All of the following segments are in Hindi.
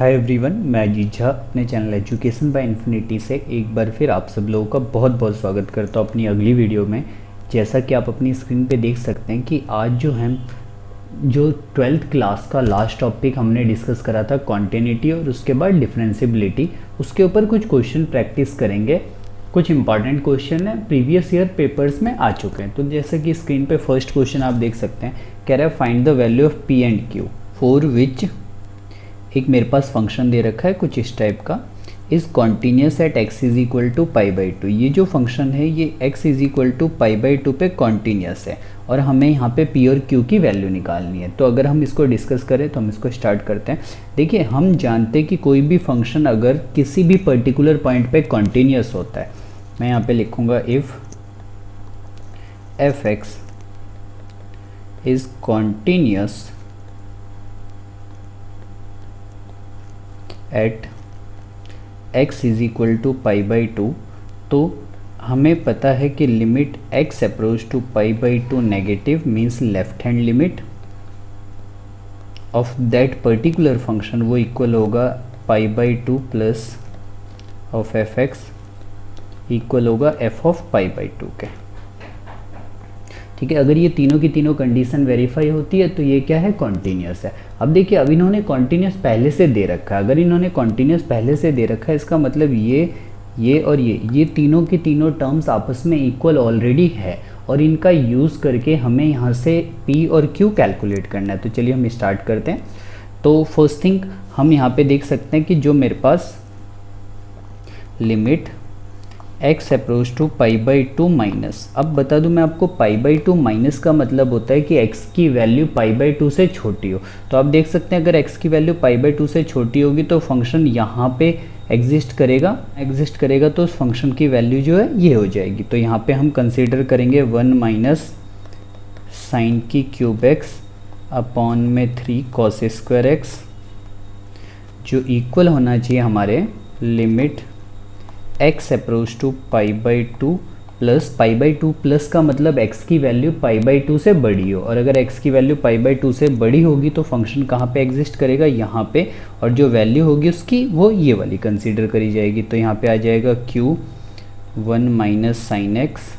हाय एवरीवन, मैं अजीत झा अपने चैनल एजुकेशन बाय इन्फिनिटी से एक बार फिर आप सब लोगों का बहुत बहुत स्वागत करता हूँ अपनी अगली वीडियो में। जैसा कि आप अपनी स्क्रीन पे देख सकते हैं कि आज जो 12th क्लास का लास्ट टॉपिक हमने डिस्कस करा था कॉन्टिन्यूटी और उसके बाद डिफरेंशिएबिलिटी, उसके ऊपर कुछ क्वेश्चन प्रैक्टिस करेंगे। कुछ इंपॉर्टेंट क्वेश्चन है प्रीवियस ईयर पेपर्स में आ चुके हैं। तो जैसा कि स्क्रीन पे फर्स्ट क्वेश्चन आप देख सकते हैं, कह रहा है find the value of P and Q for which एक मेरे पास फंक्शन दे रखा है कुछ इस टाइप का, is continuous at x is equal to π/2। ये जो फंक्शन है ये x इज इक्वल टू π/2 पे कॉन्टीन्यूस है और हमें यहाँ पे p और q की वैल्यू निकालनी है। तो अगर हम इसको डिस्कस करें तो हम इसको स्टार्ट करते हैं। देखिए, हम जानते हैं कि कोई भी फंक्शन अगर किसी भी पर्टिकुलर पॉइंट पे कॉन्टीन्यूस होता है, मैं यहाँ पे लिखूँगा if f(x) is continuous at x is equal to π/2, तो हमें पता है कि limit x approach to π/2 negative means left hand limit of that particular function वो इक्वल होगा π/2 प्लस ऑफ f(x) इक्वल होगा f ऑफ π/2 के। ठीक है, अगर ये तीनों की तीनों कंडीशन वेरीफाई होती है तो ये क्या है, कॉन्टीन्यूस है। अब देखिए, अब इन्होंने कॉन्टीन्यूस पहले से दे रखा है। अगर इन्होंने कॉन्टीन्यूस पहले से दे रखा है, इसका मतलब ये और ये तीनों की तीनों टर्म्स आपस में इक्वल ऑलरेडी है और इनका यूज़ करके हमें यहाँ से p और q कैलकुलेट करना है। तो चलिए हम स्टार्ट करते हैं। तो फर्स्ट थिंग हम यहाँ पे देख सकते हैं कि जो मेरे पास limit x approach to π/2 minus, अब बता दूं मैं आपको, π/2 माइनस का मतलब होता है कि x की वैल्यू π/2 से छोटी हो। तो आप देख सकते हैं अगर x की वैल्यू π/2 से छोटी होगी तो फंक्शन यहाँ पे एग्जिस्ट करेगा तो उस फंक्शन की वैल्यू जो है ये हो जाएगी। तो यहाँ पे हम कंसीडर करेंगे 1 माइनस साइन की क्यूब x अपॉन में 3 कॉस स्क्वायर x, जो इक्वल होना चाहिए हमारे limit x approach to π/2 plus का मतलब x की वैल्यू π/2 से बड़ी हो, और अगर x की वैल्यू π/2 से बड़ी होगी तो फंक्शन कहाँ पे एग्जिस्ट करेगा, यहाँ पे, और जो वैल्यू होगी उसकी वो ये वाली कंसीडर करी जाएगी। तो यहाँ पे आ जाएगा q 1 minus sine x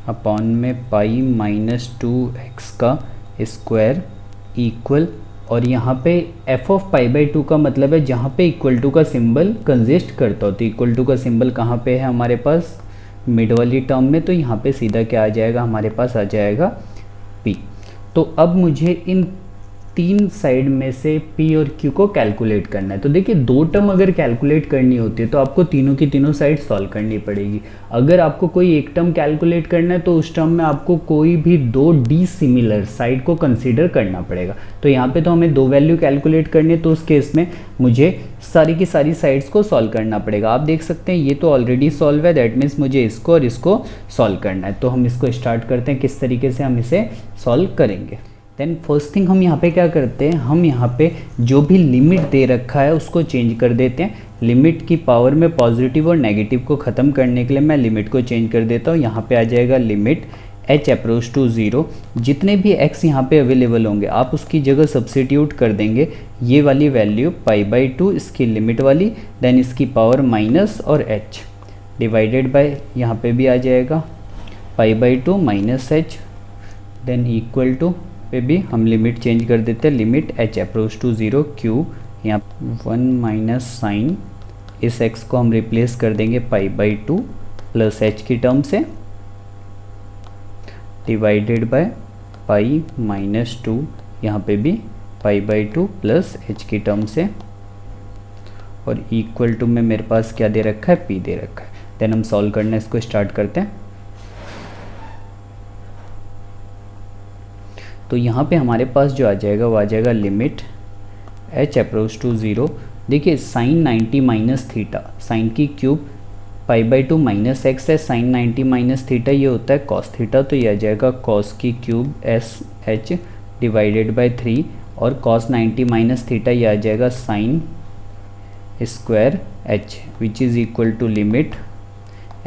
upon में पाई माइनस 2x का स्क्वायर इक्वल, और यहाँ पे f ऑफ π/2 का मतलब है जहाँ पे इक्वल टू का सिंबल कंजिस्ट करता हो। तो इक्वल टू का सिंबल कहाँ पे है हमारे पास, मिड वाली टर्म में, तो यहाँ पे सीधा क्या आ जाएगा, हमारे पास आ जाएगा p। तो अब मुझे इन तीन साइड में से p और q को कैलकुलेट करना है। तो देखिए, दो टर्म अगर कैलकुलेट करनी होती है तो आपको तीनों की तीनों साइड सॉल्व करनी पड़ेगी। अगर आपको कोई एक टर्म कैलकुलेट करना है तो उस टर्म में आपको कोई भी दो डिसिमिलर साइड को कंसीडर करना पड़ेगा। तो यहाँ पे तो हमें दो वैल्यू कैलकुलेट करनी है, तो उस केस में मुझे सारी की सारी साइड्स को सॉल्व करना पड़ेगा। आप देख सकते हैं ये तो ऑलरेडी सॉल्व है, दैट मीन्स मुझे इसको और इसको सॉल्व करना है। तो हम इसको स्टार्ट करते हैं किस तरीके से हम इसे सॉल्व करेंगे। देन फर्स्ट थिंग हम यहाँ पे क्या करते हैं, हम यहाँ पे जो भी लिमिट दे रखा है उसको चेंज कर देते हैं। लिमिट की पावर में पॉजिटिव और नेगेटिव को ख़त्म करने के लिए मैं लिमिट को चेंज कर देता हूँ। यहाँ पे आ जाएगा लिमिट h अप्रोच टू 0, जितने भी x यहाँ पे अवेलेबल होंगे आप उसकी जगह सब्सिट्यूट कर देंगे ये वाली वैल्यू π/2 इसकी लिमिट वाली, देन इसकी पावर माइनस और h डिवाइडेड बाय, यहाँ पे भी आ जाएगा π/2 minus h, then equal to पे भी हम लिमिट चेंज कर देते हैं, limit h approach to 0 q, यहाँ 1 माइनस साइन, इस x को हम रिप्लेस कर देंगे π/2 प्लस h की टर्म से, डिवाइडेड बाय पाई माइनस 2, यहाँ पे भी π/2 प्लस h की टर्म से, और इक्वल टू में मेरे पास क्या दे रखा है, p दे रखा है। देन हम सॉल्व करना इसको स्टार्ट करते हैं। तो यहाँ पे हमारे पास जो आ जाएगा वो आ जाएगा लिमिट h अप्रोच टू 0। देखिए, साइन 90 माइनस थीटा, साइन की क्यूब π/2 माइनस x है, साइन 90 माइनस थीटा ये होता है कॉस थीटा, तो ये आ जाएगा कॉस की क्यूब h डिवाइडेड बाय 3, और कॉस 90 माइनस थीटा ये आ जाएगा sine square h, which is equal to limit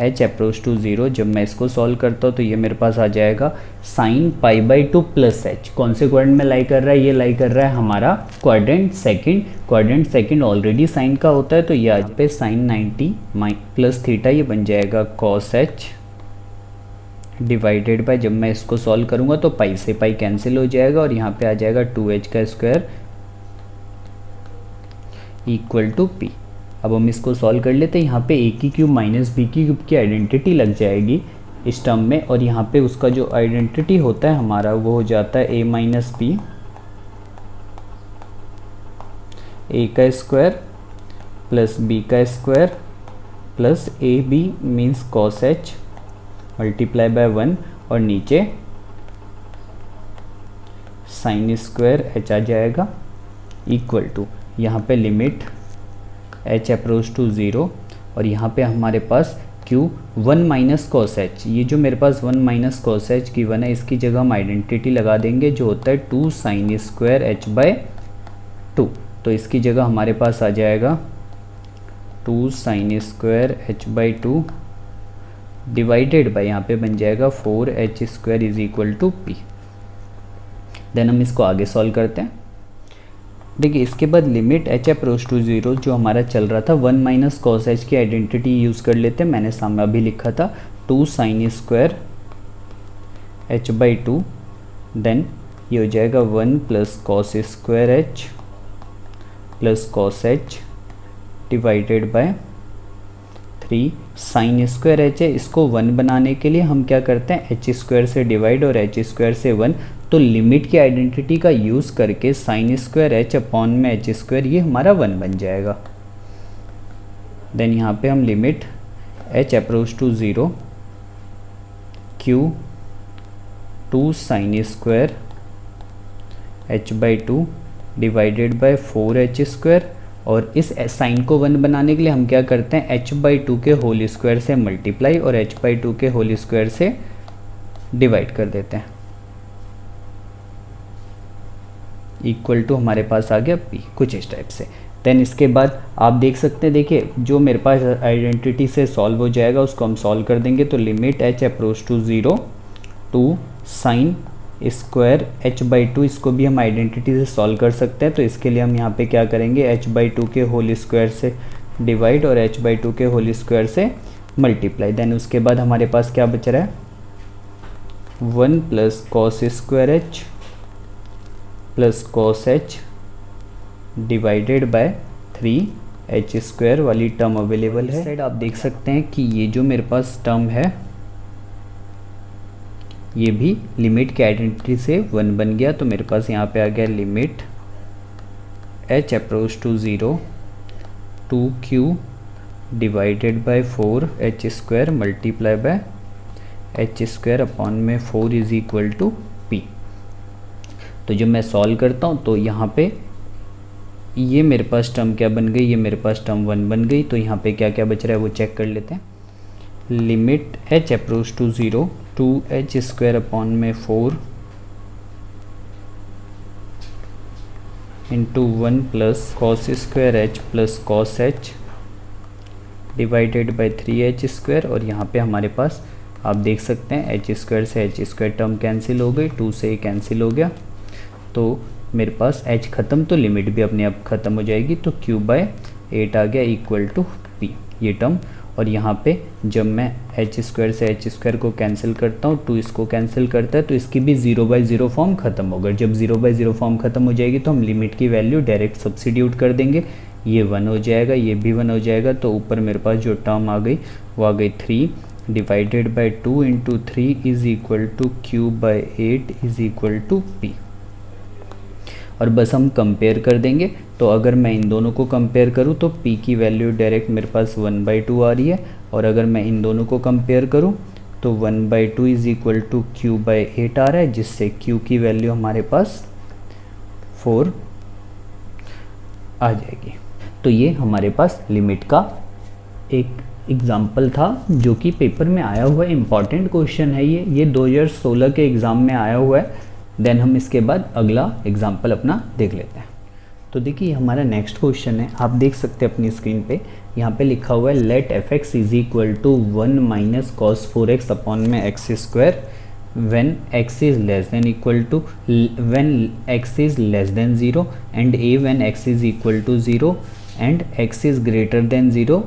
h approach to 0, जब मैं इसको सॉल्व करता हूँ तो ये मेरे पास आ जाएगा sine pi by 2 plus H. कौन से क्वाड्रेंट में लाई कर रहा है? ये लाई कर रहा है हमारा quadrant second. Quadrant second already sine का होता है, तो ये आज पे साइन 90 प्लस थीटा, ये बन जाएगा कॉस एच डिवाइडेड बाय, जब मैं इसको सॉल्व करूँगा तो पाई से पाई कैंसिल हो जाएगा और यहाँ पे आ जाएगा 2h का स्क्वायर इक्वल टू पी। अब हम इसको सॉल्व कर लेते हैं। यहाँ पे a की क्यूब माइनस बी की क्यूब की आइडेंटिटी लग जाएगी इस टर्म में, और यहाँ पे उसका जो आइडेंटिटी होता है हमारा वो हो जाता है a माइनस बी, a का स्क्वायर प्लस b का square plus A B means cos H multiply by 1, और नीचे साइन स्क्वायर एच आ जाएगा इक्वल टू, यहाँ पे लिमिट h अप्रोच टू 0, और यहाँ पे हमारे पास q 1 माइनस कॉस एच, ये जो मेरे पास 1 माइनस कॉस एच की 1 है, इसकी जगह हम आइडेंटिटी लगा देंगे जो होता है 2 साइन स्क्वायर एच बाय 2, तो इसकी जगह हमारे पास आ जाएगा 2 sine square H by 2 divided by, यहाँ पे बन जाएगा 4h square is equal to पी। देन हम इसको आगे सॉल्व करते हैं। देखिए इसके बाद लिमिट h अप्रोच टू 0 जो हमारा चल रहा था 1 माइनस कॉस एच की आइडेंटिटी यूज़ कर लेते हैं, मैंने सामने अभी लिखा था 2 sine square h by 2, then ये हो जाएगा 1 plus cos square H plus cos H divided by 3 sine square H है, इसको 1 बनाने के लिए हम क्या करते हैं एच स्क्वायर से डिवाइड और एच स्क्वायर से 1, तो लिमिट की आइडेंटिटी का यूज़ करके साइन स्क्वायर एच अपॉन में एच स्क्वायर ये हमारा 1 बन जाएगा। देन यहाँ पे हम limit h approach to 0 q 2 sine square h by 2 divided by 4h square, और इस साइन को 1 बनाने के लिए हम क्या करते हैं h बाई 2 के होल स्क्वायर से मल्टीप्लाई और h बाई 2 के होल स्क्वायर से डिवाइड कर देते हैं, इक्वल टू हमारे पास आ गया p, कुछ इस टाइप से। देन इसके बाद आप देख सकते हैं, देखिए जो मेरे पास आइडेंटिटी से सॉल्व हो जाएगा उसको हम सॉल्व कर देंगे, तो limit h approach to 0 2 sine square h by 2, इसको भी हम आइडेंटिटी से सॉल्व कर सकते हैं, तो इसके लिए हम यहाँ पे क्या करेंगे h बाई 2 के होल स्क्वायर से डिवाइड और h बाई 2 के होल स्क्वायर से मल्टीप्लाई। देन उसके बाद हमारे पास क्या बच रहा है 1 plus cos square H plus cos H divided bye 3h square वाली टर्म अवेलेबल है। साइड आप देख सकते हैं कि ये जो मेरे पास टर्म है ये भी लिमिट की आइडेंटिटी से 1 बन गया, तो मेरे पास यहाँ पे आ गया limit h approach to 0 2q divided by 4h square multiply by h square upon में 4 इज इक्वल टू p। तो जब मैं सॉल्व करता हूँ तो यहाँ पे ये मेरे पास टर्म क्या बन गई, ये मेरे पास टर्म 1 बन गई, तो यहाँ पे क्या क्या बच रहा है वो चेक कर लेते हैं। Limit h approach to 0 2h square upon में 4 into 1 plus cos square H plus cos H divided by 3h square, और यहाँ पे हमारे पास आप देख सकते हैं h स्क्वायर से h स्क्वायर टर्म कैंसिल हो गई, 2 से कैंसिल हो गया, तो मेरे पास h ख़त्म, तो लिमिट भी अपने आप ख़त्म हो जाएगी, तो q बाय 8 आ गया इक्वल टू p ये टर्म। और यहाँ पे जब मैं h स्क्वायर से h स्क्वायर को कैंसिल करता हूँ 2 इसको कैंसिल करता है, तो इसकी भी 0/0 फॉर्म ख़त्म होगा। जब 0/0 फॉर्म ख़त्म हो जाएगी तो हम लिमिट की वैल्यू डायरेक्ट सब्सिट्यूट कर देंगे, ये 1 हो जाएगा, ये भी 1 हो जाएगा, तो ऊपर मेरे पास जो टर्म आ गई वो आ गई 3 divided by 2 into 3 is equal to q by 8 is equal to p। और बस हम कंपेयर कर देंगे, तो अगर मैं इन दोनों को कंपेयर करूं तो p की वैल्यू डायरेक्ट मेरे पास 1/2 आ रही है, और अगर मैं इन दोनों को कंपेयर करूं तो 1/2 is equal to q by 8 आ रहा है, जिससे q की वैल्यू हमारे पास 4 आ जाएगी। तो ये हमारे पास लिमिट का एक एग्जाम्पल था जो कि पेपर में आया हुआ इम्पॉर्टेंट क्वेश्चन है, ये 2016 के एग्ज़ाम में आया हुआ है। देन हम इसके बाद अगला एग्जाम्पल अपना देख लेते हैं। तो देखिए हमारा नेक्स्ट क्वेश्चन है, आप देख सकते हैं अपनी स्क्रीन पे, यहाँ पे लिखा हुआ है let f x is equal to 1 minus cos 4x upon में x square when x is less than equal to when x is less than 0 and a when x is equal to 0 and x is greater than 0।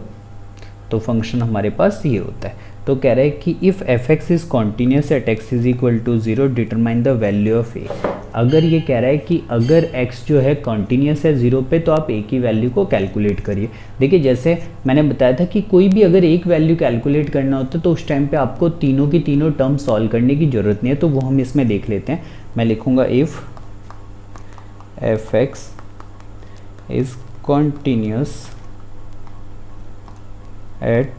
तो फंक्शन हमारे पास ये होता है। तो कह रहा है कि if F x is continuous at x is equal to 0 determine the value of a. अगर ये कह रहा है कि अगर x जो है कॉन्टीन्यूस है 0 पे तो आप a की वैल्यू को कैलकुलेट करिए। देखिए जैसे मैंने बताया था कि कोई भी अगर एक वैल्यू कैलकुलेट करना होता है तो उस टाइम पे आपको तीनों की तीनों टर्म सॉल्व करने की ज़रूरत नहीं है, तो वो हम इसमें देख लेते हैं। मैं लिखूँगा if F x is continuous at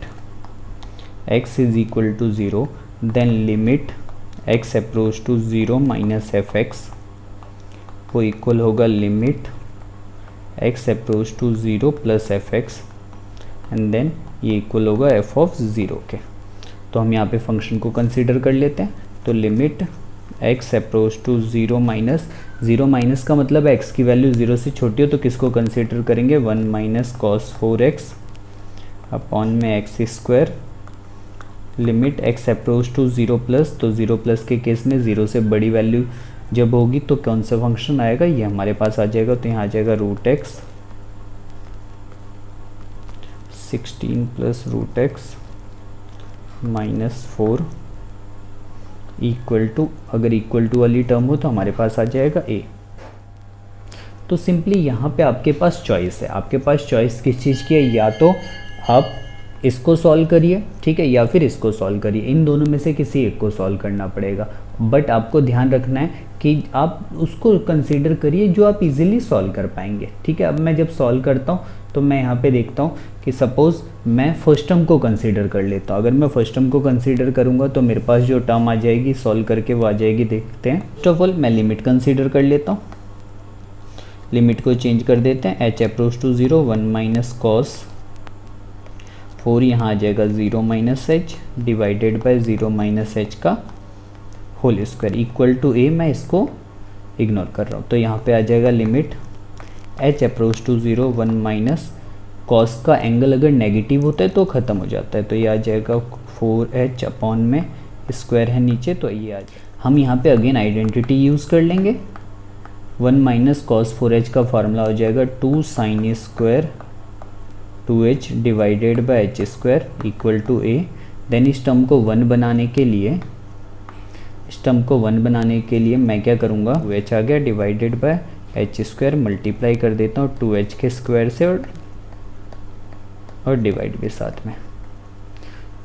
x is equal to 0 then limit x approach to 0 minus fx वो इक्वल होगा limit x approach to 0 plus fx and then ये इक्वल होगा f of 0 के। तो हम यहाँ पे फंक्शन को कंसीडर कर लेते हैं। तो limit x approach to 0 minus का मतलब x की वैल्यू 0 से छोटी हो तो किसको कंसीडर करेंगे 1 माइनस कॉस 4x अपॉन में x square limit x approach to 0 plus. तो 0 प्लस के केस में 0 से बड़ी वैल्यू जब होगी तो कौन सा फंक्शन आएगा, ये हमारे पास आ जाएगा। तो यहाँ आ जाएगा root X 16 plus root X minus 4 equal to, अगर इक्वल टू वाली टर्म हो तो हमारे पास आ जाएगा a। तो सिंपली यहाँ पे आपके पास चॉइस है। आपके पास चॉइस किस चीज़ की है, या तो आप इसको सॉल्व करिए, ठीक है, या फिर इसको सॉल्व करिए। इन दोनों में से किसी एक को सॉल्व करना पड़ेगा। बट आपको ध्यान रखना है कि आप उसको कंसीडर करिए जो आप इजीली सॉल्व कर पाएंगे, ठीक है। अब मैं जब सॉल्व करता हूँ तो मैं यहाँ पे देखता हूँ कि सपोज़ मैं फर्स्ट टर्म को कंसीडर कर लेता हूँ। अगर मैं फर्स्ट टर्म को कंसीडर करूँगा तो मेरे पास जो टर्म आ जाएगी सॉल्व करके वो आ जाएगी, देखते हैं। फर्स्ट ऑफ ऑल मैं लिमिट कंसीडर कर लेता हूँ। लिमिट को चेंज कर देते हैं, h approach to 0 1 minus cos 4 यहाँ आ जाएगा 0 minus h divided by 0 minus h का whole square equal to a। मैं इसको इग्नोर कर रहा हूँ। तो यहाँ पे आ जाएगा limit h approach to 0 1 minus cos का एंगल अगर नेगेटिव होता है तो ख़त्म हो जाता है। तो ये आ जाएगा 4h अपॉन में स्क्वायर है नीचे, तो ये आ जाएगा। हम यहाँ पे अगेन आइडेंटिटी यूज़ कर लेंगे। 1 माइनस कॉस 4h का फार्मूला हो जाएगा 2 sine square 2h divided by h square equal to a। Then इस टर्म को 1 बनाने के लिए मैं क्या करूँगा, h आ गया divided by h square multiply कर देता हूँ 2h के स्क्वायर से और डिवाइड भी साथ में।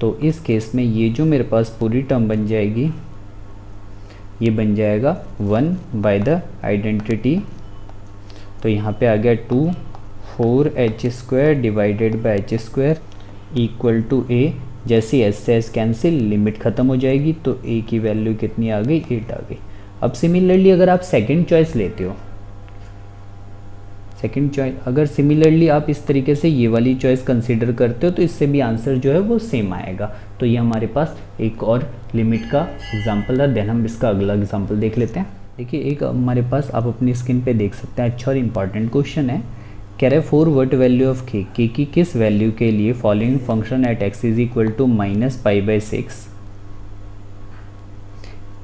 तो इस केस में ये जो मेरे पास पूरी टर्म बन जाएगी ये बन जाएगा 1 बाय द आइडेंटिटी। तो यहाँ पे आ गया 2 4h square divided by h square equal to a। जैसे s से s कैंसिल, लिमिट ख़त्म हो जाएगी तो a की वैल्यू कितनी आ गई, 8 आ गई। अब सिमिलरली अगर आप सेकंड चॉइस लेते हो, अगर सिमिलरली आप इस तरीके से ये वाली चॉइस कंसीडर करते हो तो इससे भी आंसर जो है वो सेम आएगा। तो ये हमारे पास एक और लिमिट का एग्जांपल था। देन हम इसका अगला एग्जांपल देख लेते हैं। देखिए एक हमारे पास आप अपनी स्क्रीन पे देख सकते हैं, अच्छा और इम्पॉर्टेंट क्वेश्चन है। कह रहे 4 व्हाट वैल्यू ऑफ k की किस वैल्यू के लिए following function at x is equal to -π/6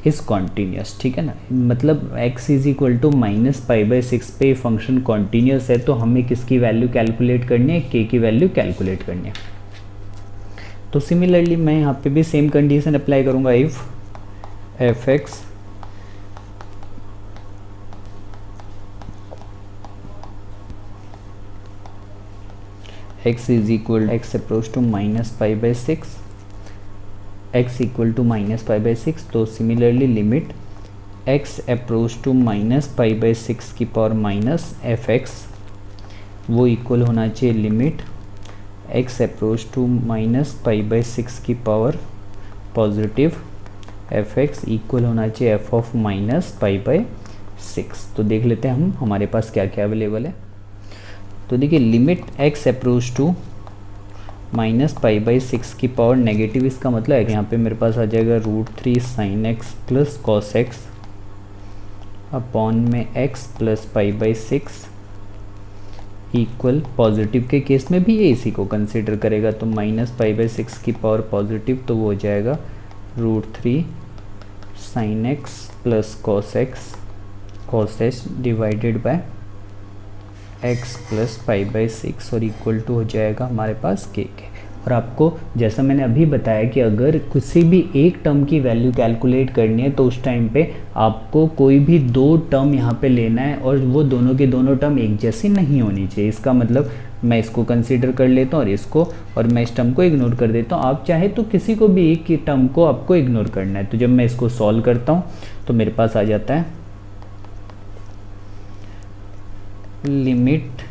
is continuous, ठीक है ना। मतलब x इज इक्वल टू -π/6 पे फंक्शन कॉन्टीन्यूस है तो हमें किसकी वैल्यू कैलकुलेट करनी है, k की वैल्यू कैलकुलेट करनी है। तो सिमिलरली मैं यहाँ पे भी सेम कंडीशन अप्लाई करूँगा। If F x x is equal x approach to -π/6 x equal to -π/6। तो similarly limit x approach to -π/6 की पावर माइनस एफ एक्स वो इक्वल होना चाहिए लिमिट x approach to -π/6 की power positive F x equal होना चाहिए f ऑफ -π/6। तो देख लेते हैं हम हमारे पास क्या क्या अवेलेबल है। तो देखिए लिमिट x अप्रोच टू -π/6 की पावर नेगेटिव, इसका मतलब है कि यहाँ पे मेरे पास आ जाएगा √3 sin x plus cos x upon में x प्लस π/6 इक्वल, पॉजिटिव के केस में भी ये इसी को कंसिडर करेगा, तो -π/6 की पावर पॉजिटिव, तो वो हो जाएगा √3 sin x plus cos h divided by x plus π/6 और इक्वल टू हो जाएगा हमारे पास k के। और आपको जैसा मैंने अभी बताया कि अगर किसी भी एक टर्म की वैल्यू कैलकुलेट करनी है तो उस टाइम पे आपको कोई भी दो टर्म यहाँ पे लेना है और वो दोनों के दोनों टर्म एक जैसी नहीं होनी चाहिए। इसका मतलब मैं इसको कंसीडर कर लेता हूँ और इसको, और मैं इस टर्म को इग्नोर कर देता हूँ। आप चाहे तो किसी को भी एक ही टर्म को आपको इग्नोर करना है। तो जब मैं इसको सॉल्व करता हूँ तो मेरे पास आ जाता है लिमिट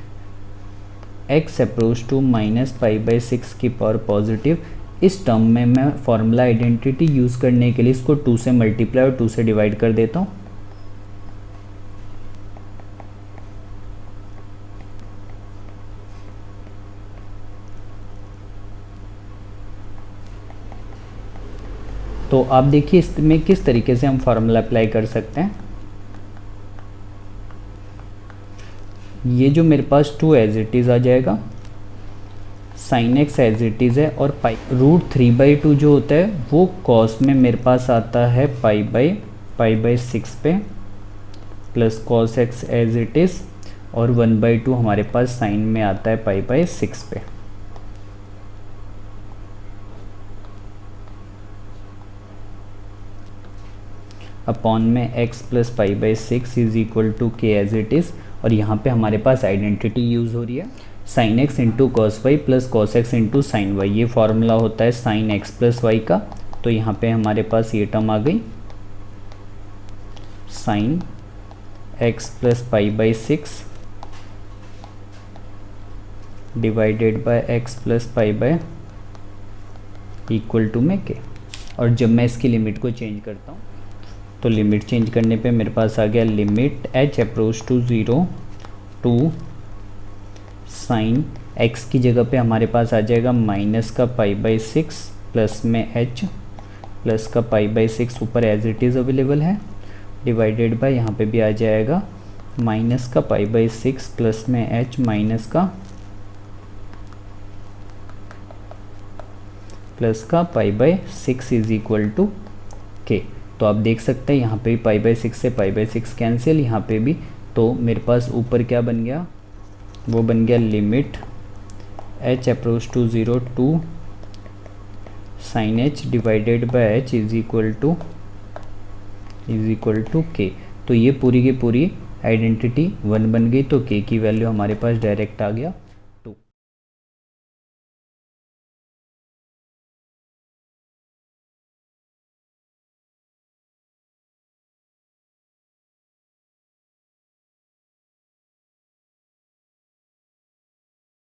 x अप्रोच टू -π/6 की पावर पॉजिटिव। इस टर्म में मैं फॉर्मूला आइडेंटिटी यूज़ करने के लिए इसको 2 से मल्टीप्लाई और 2 से डिवाइड कर देता हूँ। तो आप देखिए इसमें किस तरीके से हम फार्मूला अप्लाई कर सकते हैं। ये जो मेरे पास 2 एज इट इज़ आ जाएगा, sin x as it is है, और √3/2 जो होता है वो cos में मेरे पास आता है π/6 पे, plus cos x as it is, और 1/2 हमारे पास sin में आता है π/6 पे। अपॉन में x plus π/6 is equal to k as it is, और यहाँ पे हमारे पास आइडेंटिटी यूज़ हो रही है sin x into cos y plus cos x into sin y। ये फार्मूला होता है sin x प्लस y का। तो यहाँ पे हमारे पास ये टर्म आ गई sin x plus π/6 divided by x plus π/ equal to में k। और जब मैं इसकी लिमिट को चेंज करता हूँ तो लिमिट चेंज करने पे मेरे पास आ गया limit h approach to 0 two sine x की जगह पे हमारे पास आ जाएगा माइनस का π/6 प्लस में h प्लस का π/6 ऊपर एज इट इज़ अवेलेबल है, डिवाइडेड बाय यहाँ पे भी आ जाएगा माइनस का π/6 प्लस में h माइनस का प्लस का π/6 इज इक्वल टू k। तो आप देख सकते हैं यहाँ पे भी π/6 से π/6 कैंसिल, यहाँ पे भी। तो मेरे पास ऊपर क्या बन गया, वो बन गया limit h approach to 0 two sine h divided by h is equal to k। तो ये पूरी की पूरी आइडेंटिटी 1 बन गई, तो k की वैल्यू हमारे पास डायरेक्ट आ गया